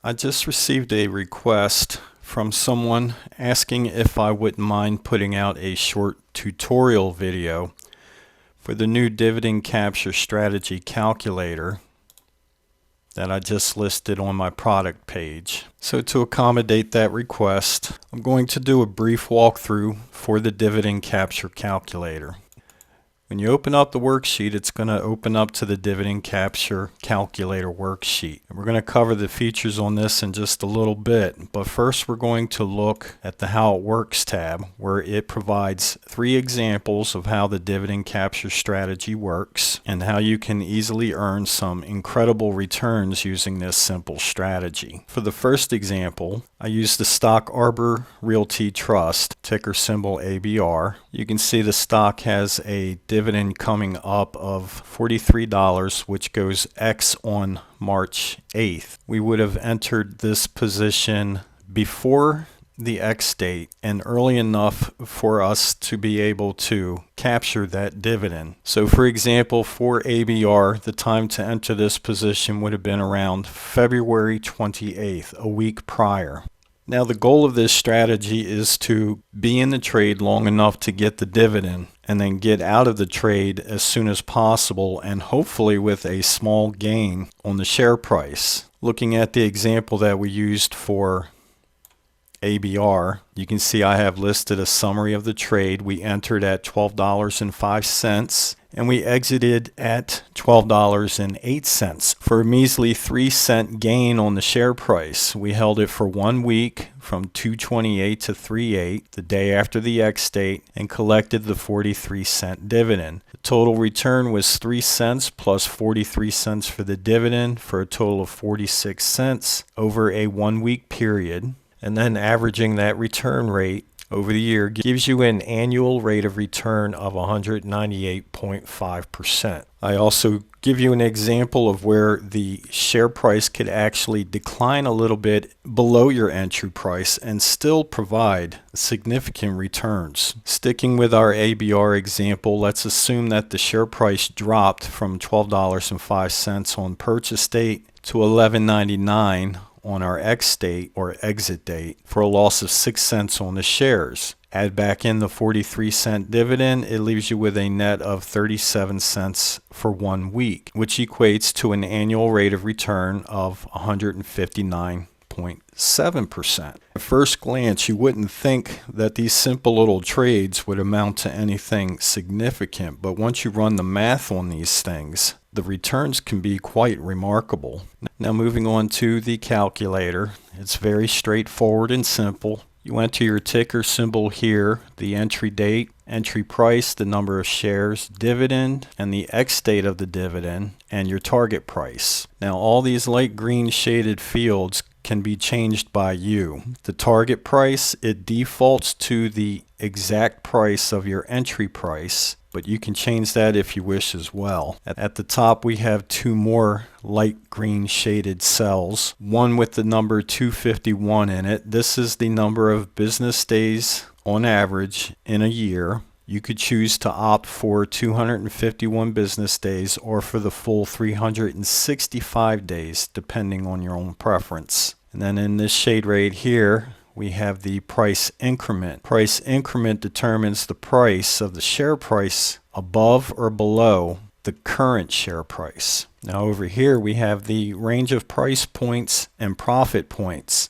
I just received a request from someone asking if I wouldn't mind putting out a short tutorial video for the new dividend capture strategy calculator that I just listed on my product page. So to accommodate that request, I'm going to do a brief walkthrough for the dividend capture calculator. When you open up the worksheet, it's going to open up to the dividend capture calculator worksheet. We're going to cover the features on this in just a little bit, but first we're going to look at the How It Works tab, where it provides 3 examples of how the dividend capture strategy works and how you can easily earn some incredible returns using this simple strategy. For the first example, I used the stock Arbor Realty Trust, ticker symbol ABR. You can see the stock has a dividend coming up of $43, which goes X on March 8th. We would have entered this position before the X date and early enough for us to be able to capture that dividend. So for example, for ABR, the time to enter this position would have been around February 28th, a week prior. Now the goal of this strategy is to be in the trade long enough to get the dividend and then get out of the trade as soon as possible, and hopefully with a small gain on the share price. Looking at the example that we used for ABR, you can see I have listed a summary of the trade. We entered at $12.05 and we exited at $12.08 for a measly 3-cent gain on the share price. We held it for 1 week from 2/28 to 3/8, the day after the X date, and collected the 43-cent dividend. The total return was 3 cents plus 43 cents for the dividend, for a total of 46 cents over a 1-week period. And then averaging that return rate over the year gives you an annual rate of return of 198.5%. I also give you an example of where the share price could actually decline a little bit below your entry price and still provide significant returns. Sticking with our ABR example, let's assume that the share price dropped from $12.05 on purchase date to $11.99 on our X date or exit date, for a loss of 6 cents on the shares. Add back in the 43-cent dividend, it leaves you with a net of 37 cents for 1 week, which equates to an annual rate of return of 159.7%. At first glance, you wouldn't think that these simple little trades would amount to anything significant, but once you run the math on these things, the returns can be quite remarkable. Now moving on to the calculator, it's very straightforward and simple. You enter your ticker symbol here, the entry date, entry price, the number of shares, dividend, and the X date of the dividend, and your target price. Now all these light green shaded fields can be changed by you. The target price, it defaults to the exact price of your entry price, but you can change that if you wish as well. At the top we have 2 more light green shaded cells, one with the number 251 in it. This is the number of business days on average in a year. You could choose to opt for 251 business days or for the full 365 days, depending on your own preference. And then in this shade right here, we have the price increment. Price increment determines the price of the share price above or below the current share price. Now over here we have the range of price points and profit points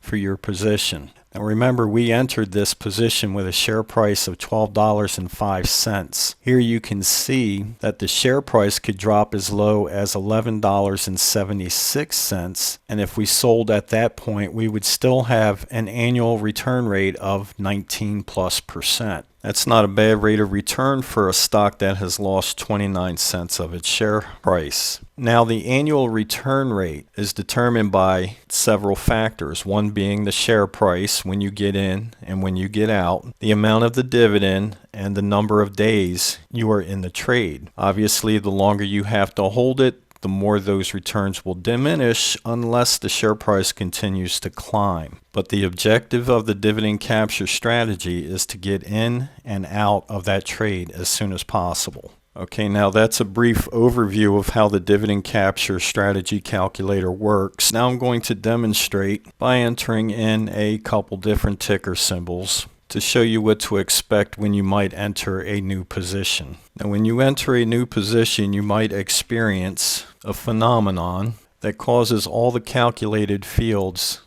for your position. Now remember, we entered this position with a share price of $12.05. Here you can see that the share price could drop as low as $11.76, and if we sold at that point, we would still have an annual return rate of 19+%. That's not a bad rate of return for a stock that has lost 29 cents of its share price. Now the annual return rate is determined by several factors, one being the share price when you get in and when you get out, the amount of the dividend, and the number of days you are in the trade. Obviously, the longer you have to hold it, the more those returns will diminish unless the share price continues to climb. But the objective of the dividend capture strategy is to get in and out of that trade as soon as possible. Okay, now that's a brief overview of how the dividend capture strategy calculator works. Now I'm going to demonstrate by entering in a couple different ticker symbols to show you what to expect when you might enter a new position. Now when you enter a new position, you might experience a phenomenon that causes all the calculated fields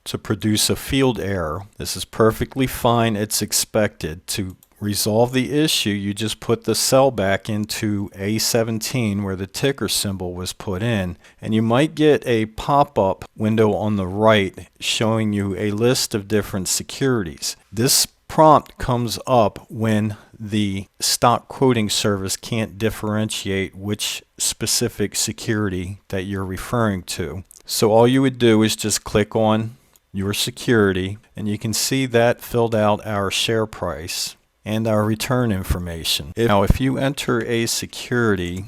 to produce a field error. This is perfectly fine. It's expected. To resolve the issue, you just put the cell back into A17 where the ticker symbol was put in, and you might get a pop-up window on the right showing you a list of different securities. This prompt comes up when the stock quoting service can't differentiate which specific security that you're referring to. So all you would do is just click on your security, and you can see that filled out our share price and our return information. Now if you enter a security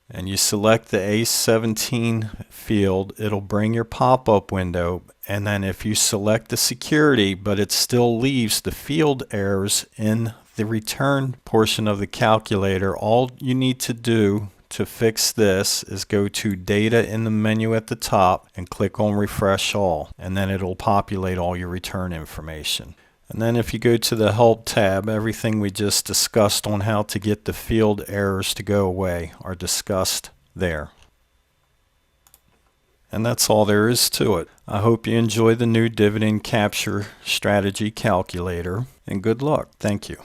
and you select the A17 field, it'll bring your pop-up window, and then if you select the security but it still leaves the field errors in the return portion of the calculator, all you need to do to fix this is go to data in the menu at the top and click on refresh all, and then it'll populate all your return information. And then if you go to the help tab, everything we just discussed on how to get the field errors to go away are discussed there. And that's all there is to it. I hope you enjoy the new dividend capture strategy calculator, and good luck. Thank you.